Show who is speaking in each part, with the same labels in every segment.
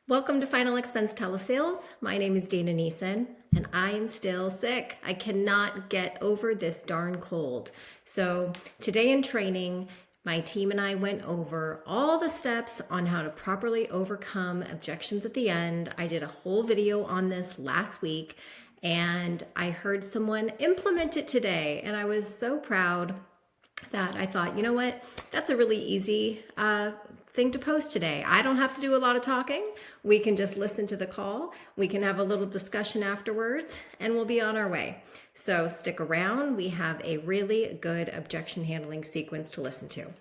Speaker 1: Welcome to Final Expense Telesales. My name is Dana Neeson, and I am still sick. I cannot get over this darn cold. So today in training, my team and I went over all the steps on how to properly overcome objections at the end. I did a whole video on this last week, and I heard someone implement it today, and I was so proud that I thought, you know what, that's a really easy thing to post today. I don't have to do a lot of talking. We can just listen to the call. We can have a little discussion afterwards, and we'll be on our way. So stick around. We have a really good objection handling sequence to listen to.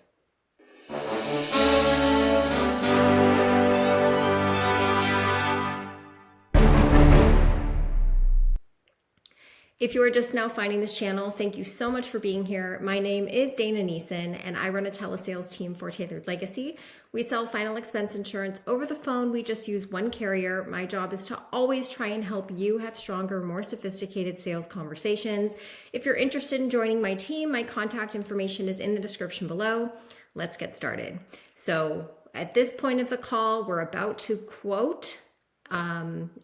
Speaker 1: If you are just now finding this channel, thank you so much for being here. My name is Dana Neeson, and I run a telesales team for Tailored Legacy. We sell final expense insurance over the phone. We just use one carrier. My job is to always try and help you have stronger, more sophisticated sales conversations. If you're interested in joining my team, my contact information is in the description below. Let's get started. So at this point of the call, we're about to quote.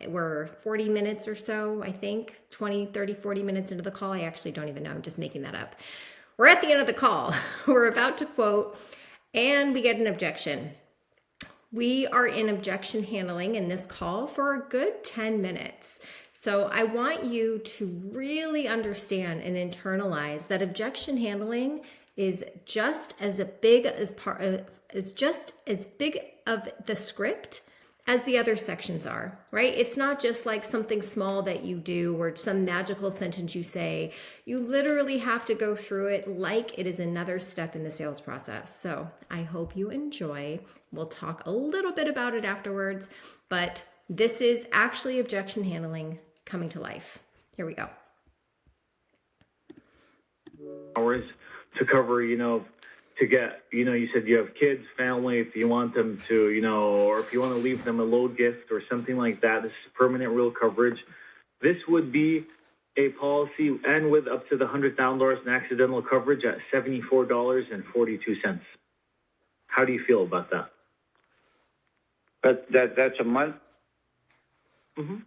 Speaker 1: We're 40 minutes or so, I think, 20, 30, 40 minutes into the call. I actually don't even know. I'm just making that up. We're at the end of the call. We're about to quote, and we get an objection. We are in objection handling in this call for a good 10 minutes. So I want you to really understand and internalize that objection handling is just as big of the script as the other sections are, right? It's not just like something small that you do or some magical sentence you say. You literally have to go through it like it is another step in the sales process. So I hope you enjoy. We'll talk a little bit about it afterwards, but this is actually objection handling coming to life. Here we go.
Speaker 2: Hours to cover, to get, you said you have kids, family, if you want them to, or if you want to leave them a load gift or something like that. This is permanent real coverage. This would be a policy and with up to the $100,000 in accidental coverage at $74.42. How do you feel about that?
Speaker 3: That's a month?
Speaker 2: Mm-hmm.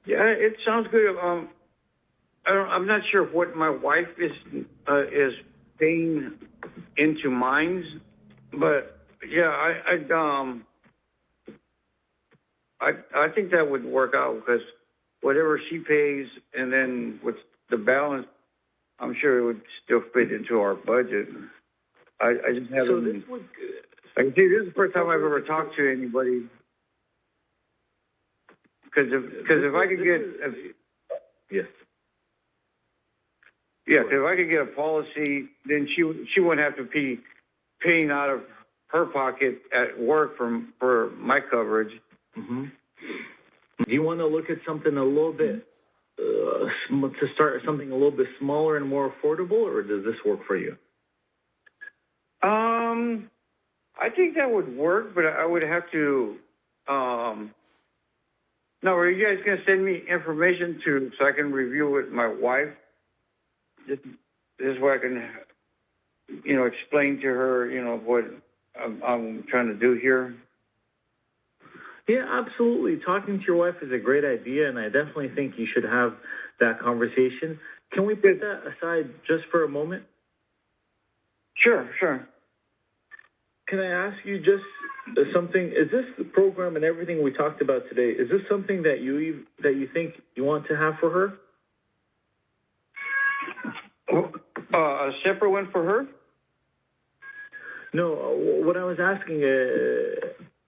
Speaker 3: Yeah, it sounds good. I'm not sure what my wife is paying into mine, but yeah, I think that would work out because whatever she pays and then with the balance, I'm sure it would still fit into our budget. I just haven't.
Speaker 2: So this would.
Speaker 3: I can see this is the first time I've ever talked to anybody. Because if I could get
Speaker 2: yes,
Speaker 3: yeah, if I could get a policy, then she wouldn't have to be paying out of her pocket at work for my coverage.
Speaker 2: Mm-hmm. Do you want to look at something a little bit to start something a little bit smaller and more affordable, or does this work for you?
Speaker 3: I think that would work, but I would have to. No, are you guys gonna send me information so I can review with my wife? This is where I can, explain to her, what I'm trying to do here.
Speaker 2: Yeah, absolutely. Talking to your wife is a great idea, and I definitely think you should have that conversation. Can we put that aside just for a moment?
Speaker 3: Sure.
Speaker 2: Can I ask you just something? Is this the program and everything we talked about today? Is this something that you think you want to have for her?
Speaker 3: A separate one for her?
Speaker 2: No. What I was asking,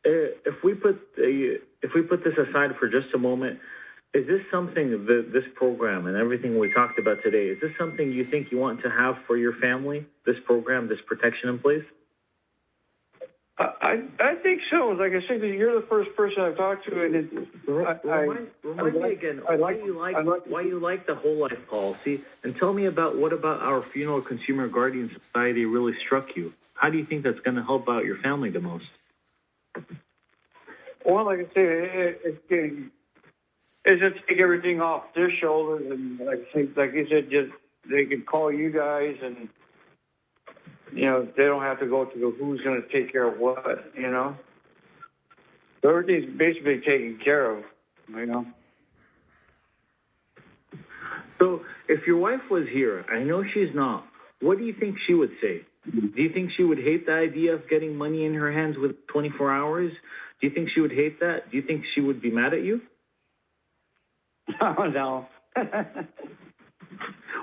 Speaker 2: if we put this aside for just a moment, is this something this program and everything we talked about today? Is this something you think you want to have for your family? This program, this protection in place?
Speaker 3: I think so. Like I said, you're the first person I've talked to, and
Speaker 2: remind me again why you like the whole life policy, and tell me what about our funeral consumer guardian society really struck you? How do you think that's going to help out your family the most?
Speaker 3: Well, like I said, it's just take everything off their shoulders, and like you said, just they could call you guys and they don't have to go through who's going to take care of what, So everything's basically taken care of.
Speaker 2: So if your wife was here, I know she's not, what do you think she would say? Do you think she would hate the idea of getting money in her hands with 24 hours? Do you think she would hate that? Do you think she would be mad at you?
Speaker 3: Oh, no.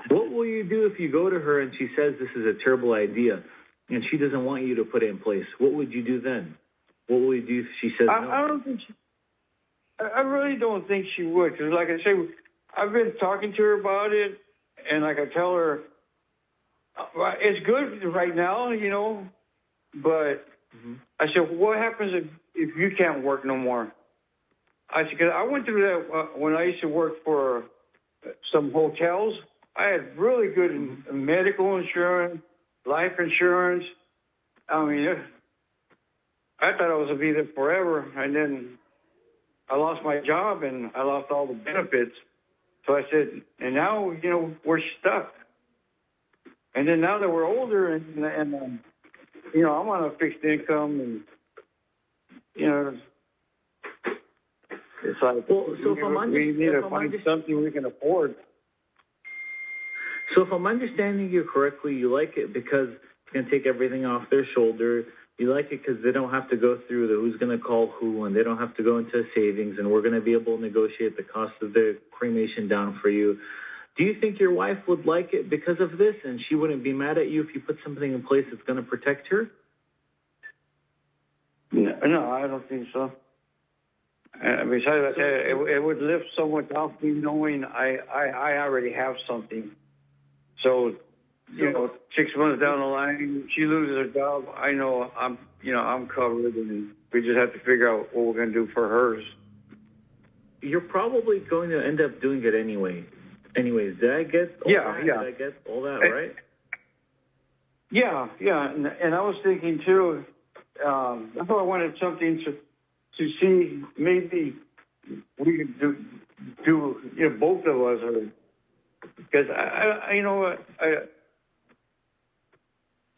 Speaker 2: What will you do if you go to her and she says this is a terrible idea and she doesn't want you to put it in place? What would you do then? What will you do if she says no?
Speaker 3: I don't think I really don't think she would, because like I say, I've been talking to her about it, and like I tell her, it's good right now, but I said, what happens if you can't work no more? I said, 'cause I went through that when I used to work for some hotels. I had really good medical insurance, life insurance. I mean, I thought I was going to be there forever, and then I lost my job and I lost all the benefits. So I said, and now, we're stuck. And then now that we're older and I'm on a fixed income and, it's like,
Speaker 2: well, so
Speaker 3: we need to find something we can afford.
Speaker 2: So if I'm understanding you correctly, you like it because it's going to take everything off their shoulder. You like it because they don't have to go through the who's going to call who, and they don't have to go into savings, and we're going to be able to negotiate the cost of the cremation down for you. Do you think your wife would like it because of this, and she wouldn't be mad at you if you put something in place that's going to protect her?
Speaker 3: No, I don't think so. Besides, it would lift so much off me knowing I already have something. So, 6 months down the line, she loses her job. I know I'm covered, and we just have to figure out what we're going to do for hers.
Speaker 2: You're probably going to end up doing it anyway. Anyways, did I get all that?
Speaker 3: Yeah.
Speaker 2: Did I get all that right?
Speaker 3: Yeah, and I was thinking too. I thought I wanted something to see maybe we could do both of us, or because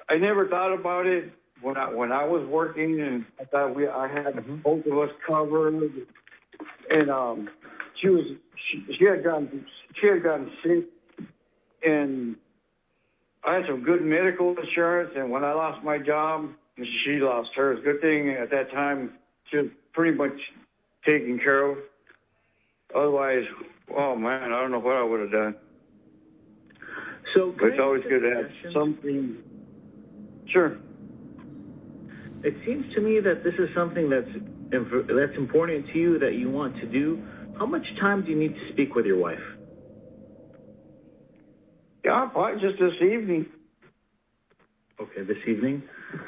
Speaker 3: I never thought about it when I was working, and I thought I had both of us covered. And she had gotten sick, and I had some good medical insurance. And when I lost my job, she lost hers. Good thing at that time she was pretty much taken care of. Otherwise, oh man, I don't know what I would have done.
Speaker 2: So
Speaker 3: but it's always good to have something. Sure.
Speaker 2: It seems to me that this is something that's important to you, that you want to do. How much time do you need to speak with your wife?
Speaker 3: Yeah, probably just this evening.
Speaker 2: Okay, this evening?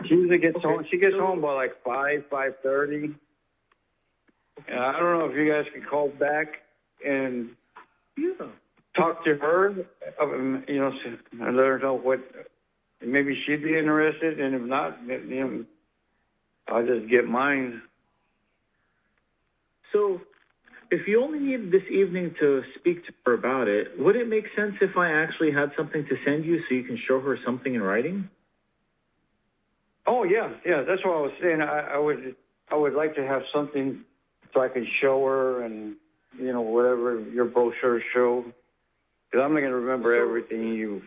Speaker 3: She usually gets home. She gets home by like 5:30. And I don't know if you guys can call back and talk to her, and let her know what maybe she'd be interested, and if not, I'll just get mine.
Speaker 2: So, if you only need this evening to speak to her about it, would it make sense if I actually had something to send you so you can show her something in writing?
Speaker 3: Oh yeah, that's what I was saying. I would like to have something so I can show her, and whatever your brochures show, because I'm not going to remember everything you.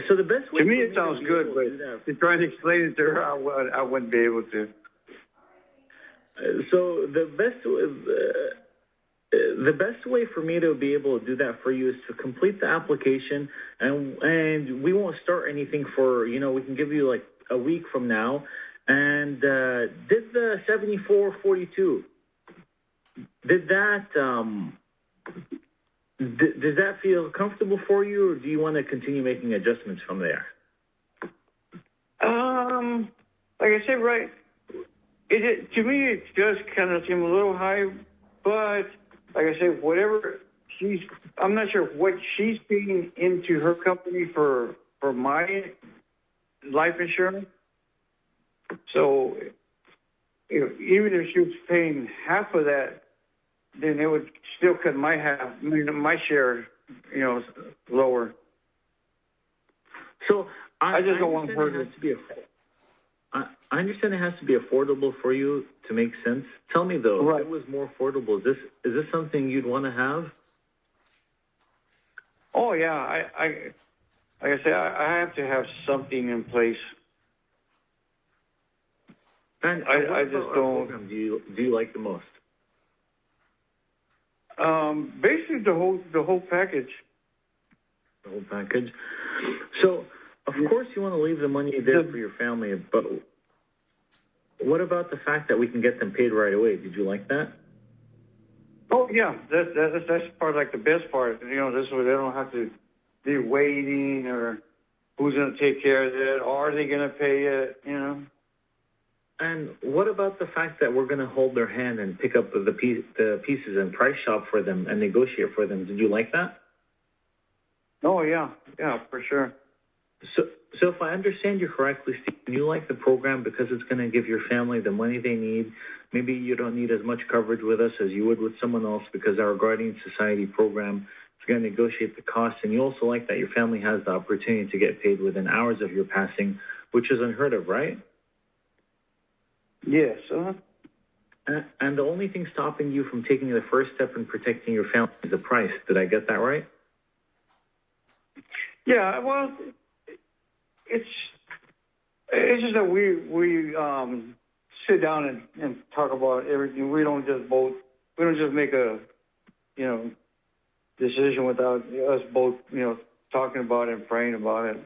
Speaker 2: So the best way
Speaker 3: to me, it sounds good, but to try to explain it to her, I wouldn't be able to.
Speaker 2: So the best way for me to be able to do that for you is to complete the application, and we won't start anything for we can give you like a week from now. And did the 7442? Did that? Does that feel comfortable for you, or do you want to continue making adjustments from there?
Speaker 3: Like I said, right. To me, it does kind of seem a little high, but like I said, whatever I'm not sure what she's paying into her company for my life insurance. So even if she was paying half of that, then it would still cut my share, lower.
Speaker 2: So
Speaker 3: I just don't want her
Speaker 2: understand it has to be I understand it has to be affordable for you to make sense. Tell me though,
Speaker 3: Right.
Speaker 2: if it was more affordable, is this something you'd want to have?
Speaker 3: Oh yeah, like I say, I have to have something in place.
Speaker 2: And
Speaker 3: I
Speaker 2: what
Speaker 3: just
Speaker 2: about our
Speaker 3: don't-
Speaker 2: program do you like the most?
Speaker 3: Basically the whole package.
Speaker 2: The whole package. So, of course, you want to leave the money there for your family, but what about the fact that we can get them paid right away? Did you like that?
Speaker 3: Oh yeah, that's part, like the best part. You know, this way they don't have to be waiting, or who's going to take care of it, or are they going to pay it? You know.
Speaker 2: And what about the fact that we're going to hold their hand and pick up the pieces and price shop for them and negotiate for them? Did you like that?
Speaker 3: Oh yeah, for sure.
Speaker 2: So if I understand you correctly, Steve, you like the program because it's going to give your family the money they need. Maybe you don't need as much coverage with us as you would with someone else because our Guardian Society program is going to negotiate the costs. And you also like that your family has the opportunity to get paid within hours of your passing, which is unheard of, right?
Speaker 3: Yes.
Speaker 2: And the only thing stopping you from taking the first step in protecting your family is the price. Did I get that right?
Speaker 3: Yeah. Well, it's just that we sit down and talk about everything. We don't just make a decision without us both talking about it and praying about it.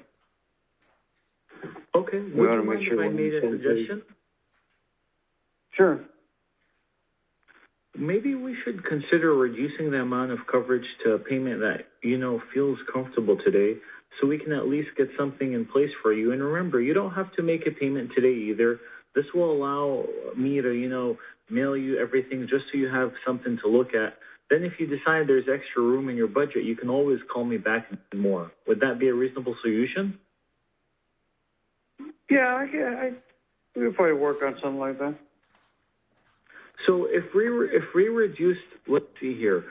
Speaker 2: Okay.
Speaker 3: We
Speaker 2: Would
Speaker 3: want
Speaker 2: you
Speaker 3: to make
Speaker 2: mind
Speaker 3: sure
Speaker 2: if I
Speaker 3: we're
Speaker 2: made a
Speaker 3: on the same page.
Speaker 2: suggestion?
Speaker 3: Sure.
Speaker 2: Maybe we should consider reducing the amount of coverage to a payment that, feels comfortable today, so we can at least get something in place for you. And remember, you don't have to make a payment today either. This will allow me to, mail you everything just so you have something to look at. Then if you decide there's extra room in your budget, you can always call me back and more. Would that be a reasonable solution?
Speaker 3: Yeah, we could probably work on something like that.
Speaker 2: So if we reduced, let's see here,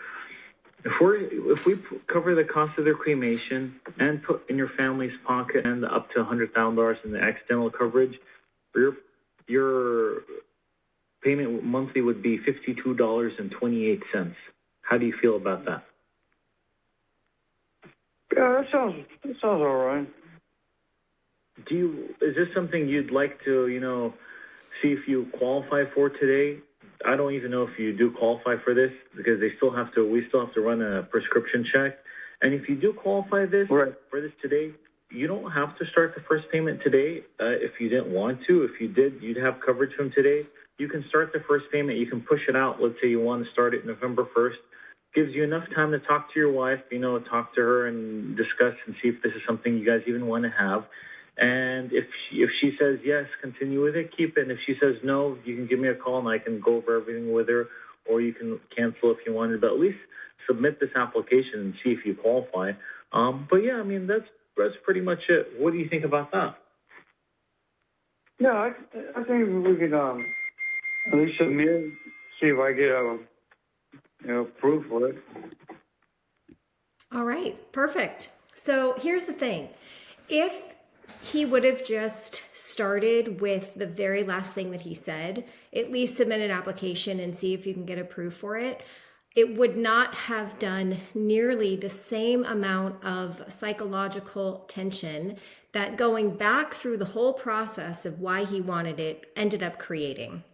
Speaker 2: if we cover the cost of their cremation and put in your family's pocket and up to $100,000 in the accidental coverage, your payment monthly would be $52.28. How do you feel about that?
Speaker 3: Yeah, that sounds all right.
Speaker 2: Is this something you'd like to, see if you qualify for today? I don't even know if you do qualify for this because we still have to run a prescription check. And if you do qualify for this today, you don't have to start the first payment today if you didn't want to. If you did, you'd have coverage from today. You can start the first payment. You can push it out. Let's say you want to start it November 1st. Gives you enough time to talk to your wife, talk to her and discuss and see if this is something you guys even want to have. And if she says yes, continue with it, keep it. And if she says no, you can give me a call and I can go over everything with her, or you can cancel if you wanted. But at least submit this application and see if you qualify. But yeah, that's pretty much it. What do you think about that?
Speaker 3: Yeah, I think we could at least submit, see if I get proof for it.
Speaker 1: All right, perfect. So here's the thing. If he would have just started with the very last thing that he said, at least submit an application and see if you can get approved for it, it would not have done nearly the same amount of psychological tension that going back through the whole process of why he wanted it ended up creating,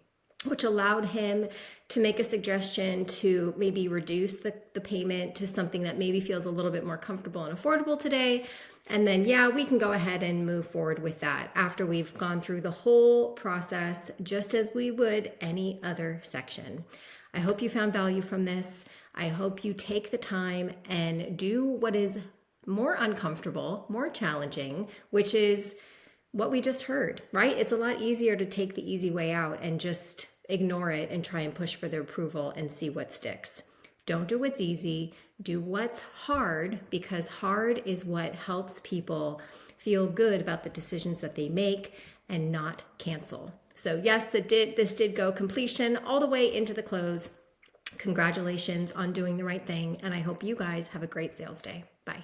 Speaker 1: which allowed him to make a suggestion to maybe reduce the payment to something that maybe feels a little bit more comfortable and affordable today. And then, we can go ahead and move forward with that after we've gone through the whole process, just as we would any other section. I hope you found value from this. I hope you take the time and do what is more uncomfortable, more challenging, which is what we just heard, right? It's a lot easier to take the easy way out and just ignore it and try and push for the approval and see what sticks. Don't do what's easy. Do what's hard, because hard is what helps people feel good about the decisions that they make and not cancel. So yes, this did go completion all the way into the close. Congratulations on doing the right thing. And I hope you guys have a great sales day. Bye.